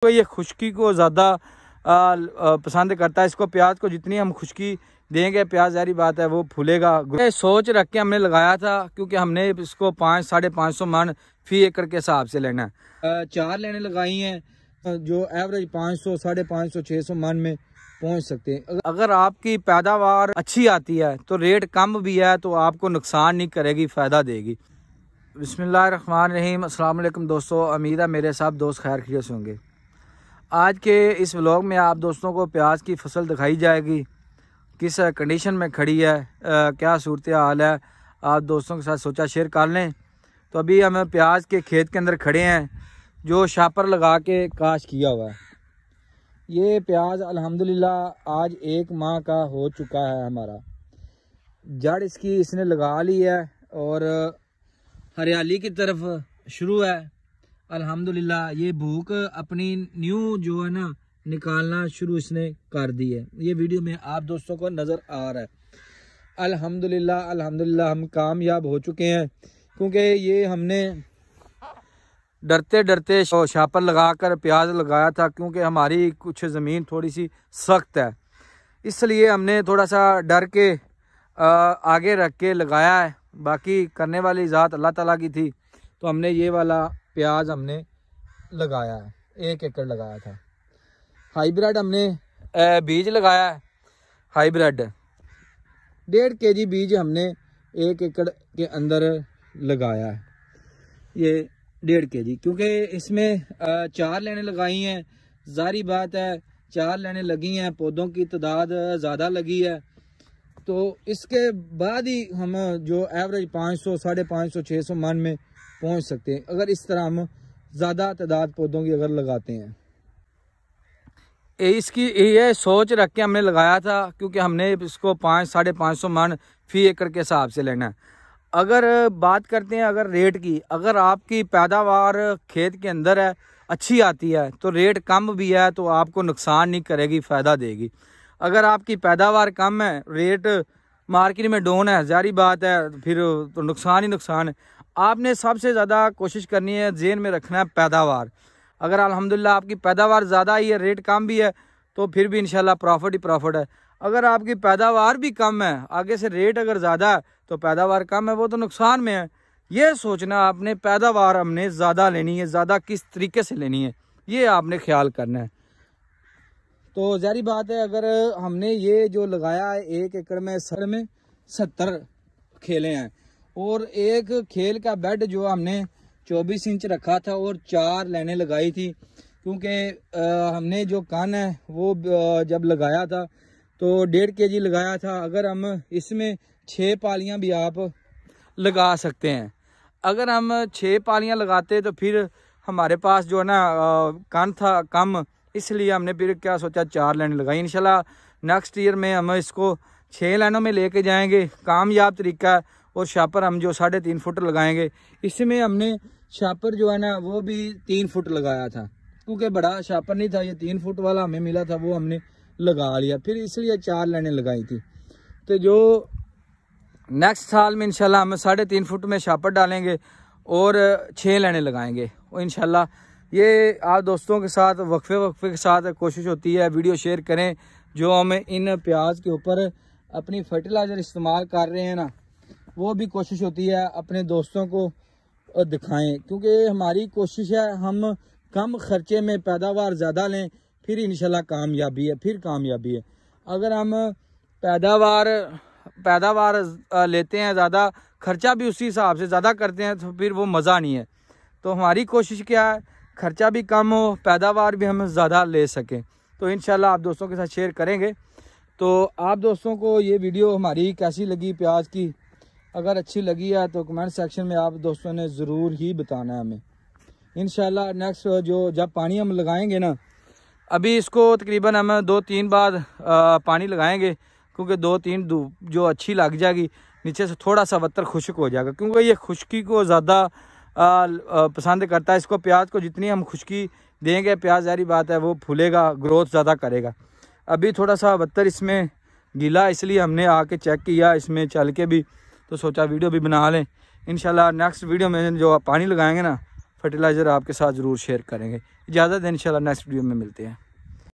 तो ये खुश्की को ज़्यादा पसंद करता है। इसको प्याज को जितनी हम खुश्की देंगे प्याज जारी बात है वो फूलेगा। ये सोच रख के हमने लगाया था क्योंकि हमने इसको 500-550 मन फी एकड़ के हिसाब से लेना है। 4 लेने लगाई हैं जो एवरेज 500, 550, 600 मन में पहुंच सकते हैं। अगर आपकी पैदावार अच्छी आती है तो रेट कम भी है तो आपको नुकसान नहीं करेगी, फ़ायदा देगी। बिस्मिल्लाहिर्रहमानिर्रहीम। अस्सलाम वालेकुम दोस्तों, उम्मीद है मेरे सब दोस्त खैर खैरियत से होंगे। आज के इस व्लॉग में आप दोस्तों को प्याज की फसल दिखाई जाएगी, किस कंडीशन में खड़ी है, क्या सूरत हाल है, आप दोस्तों के साथ सोचा शेयर कर लें। तो अभी हम प्याज के खेत के अंदर खड़े हैं जो शापर लगा के काश किया हुआ है। ये प्याज अल्हम्दुलिल्लाह आज 1 माह का हो चुका है। हमारा जड़ इसकी इसने लगा ली है और हरियाली की तरफ शुरू है अल्हम्दुलिल्लाह। ये भूख अपनी न्यू जो है ना निकालना शुरू इसने कर दी है। ये वीडियो में आप दोस्तों को नज़र आ रहा है। अल्हम्दुलिल्लाह हम कामयाब हो चुके हैं क्योंकि ये हमने डरते डरते शापर लगाकर प्याज लगाया था क्योंकि हमारी कुछ ज़मीन थोड़ी सी सख्त है, इसलिए हमने थोड़ा सा डर के आगे रख के लगाया है। बाकी करने वाली ज़ात अल्लाह ताला की थी तो हमने ये वाला प्याज हमने लगाया है। 1 एकड़ लगाया था। हाइब्रिड हमने बीज लगाया है। हाइब्रिड 1.5 kg बीज हमने 1 एकड़ के अंदर लगाया है। ये 1.5 kg क्योंकि इसमें 4 लेने लगाई हैं। जारी बात है 4 लेने लगी हैं, पौधों की तादाद ज़्यादा लगी है तो इसके बाद ही हम जो एवरेज 500, 550, 600 मन में पहुंच सकते हैं अगर इस तरह हम ज़्यादा तादाद पौधों की अगर लगाते हैं। इसकी ये सोच रख के हमने लगाया था क्योंकि हमने इसको 500-550 मन फी एकड़ के हिसाब से लेना है। अगर बात करते हैं अगर रेट की, अगर आपकी पैदावार खेत के अंदर है अच्छी आती है तो रेट कम भी है तो आपको नुकसान नहीं करेगी, फ़ायदा देगी। अगर आपकी पैदावार कम है, रेट मार्केट में डाउन है, जारी बात है फिर तो नुकसान ही नुकसान है। आपने सबसे ज़्यादा कोशिश करनी है, जेन में रखना है पैदावार। अगर अल्हम्दुलिल्लाह आपकी पैदावार ज़्यादा ही है, रेट कम भी है तो फिर भी इंशाल्लाह प्रॉफिट ही प्रॉफिट है। अगर आपकी पैदावार भी कम है, आगे से रेट अगर ज़्यादा है तो पैदावार कम है, वो तो नुकसान में है। ये सोचना आपने पैदावार हमने ज़्यादा लेनी है, ज़्यादा किस तरीके से लेनी है ये आपने ख्याल करना है। तो जारी बात है अगर हमने ये जो लगाया है 1 एकड़ में सर में 70 खेले हैं और एक खेल का बेड जो हमने 24 इंच रखा था और 4 लाइनें लगाई थी क्योंकि हमने जो कान है वो जब लगाया था तो 1.5 kg लगाया था। अगर हम इसमें 6 पालियां भी आप लगा सकते हैं। अगर हम 6 पालियां लगाते तो फिर हमारे पास जो है ना कान था कम, इसलिए हमने फिर क्या सोचा 4 लाइन लगाई। इंशाल्लाह नेक्स्ट ईयर में हम इसको 6 लाइनों में लेके जाएंगे, कामयाब तरीका है। और शापर हम जो 3.5 फुट लगाएंगे, इसमें हमने शापर जो है ना वो भी 3 फुट लगाया था क्योंकि बड़ा शापर नहीं था, ये 3 फुट वाला हमें मिला था वो हमने लगा लिया, फिर इसलिए 4 लाइनें लगाई थी। तो जो नेक्स्ट साल में इंशाल्लाह हम 3.5 फुट में शापर डालेंगे और 6 लाइनें लगाएंगे और इंशाल्लाह ये आप दोस्तों के साथ वक्फे के साथ कोशिश होती है वीडियो शेयर करें। जो हम इन प्याज के ऊपर अपनी फर्टिलाइज़र इस्तेमाल कर रहे हैं ना वो भी कोशिश होती है अपने दोस्तों को दिखाएं क्योंकि हमारी कोशिश है हम कम खर्चे में पैदावार ज़्यादा लें, फिर इंशाल्लाह कामयाबी है, फिर कामयाबी है। अगर हम पैदावार लेते हैं ज़्यादा, खर्चा भी उसी हिसाब से ज़्यादा करते हैं तो फिर वो मज़ा नहीं है। तो हमारी कोशिश क्या है खर्चा भी कम हो, पैदावार भी हम ज़्यादा ले सकें। तो इंशाल्लाह आप दोस्तों के साथ शेयर करेंगे। तो आप दोस्तों को ये वीडियो हमारी कैसी लगी प्याज की, अगर अच्छी लगी है तो कमेंट सेक्शन में आप दोस्तों ने ज़रूर ही बताना है हमें। इंशाल्लाह नेक्स्ट जब पानी हम लगाएंगे ना, अभी इसको तकरीबन हम 2-3 बार पानी लगाएंगे क्योंकि 2-3 धूप जो अच्छी लग जाएगी, नीचे से थोड़ा सा वत्तर खुश्क हो जाएगा क्योंकि ये खुश्की को ज़्यादा पसंद करता है। इसको प्याज को जितनी हम खुश्की देंगे प्याज जारी बात है वो फूलेगा, ग्रोथ ज़्यादा करेगा। अभी थोड़ा सा वत्तर इसमें गीला, इसलिए हमने आके चेक किया इसमें चल के भी, तो सोचा वीडियो भी बना लें। इंशाल्लाह नेक्स्ट वीडियो में जो पानी लगाएंगे ना फर्टिलाइज़र आपके साथ ज़रूर शेयर करेंगे। इजाज़त दें, इंशाल्लाह नेक्स्ट वीडियो में मिलते हैं।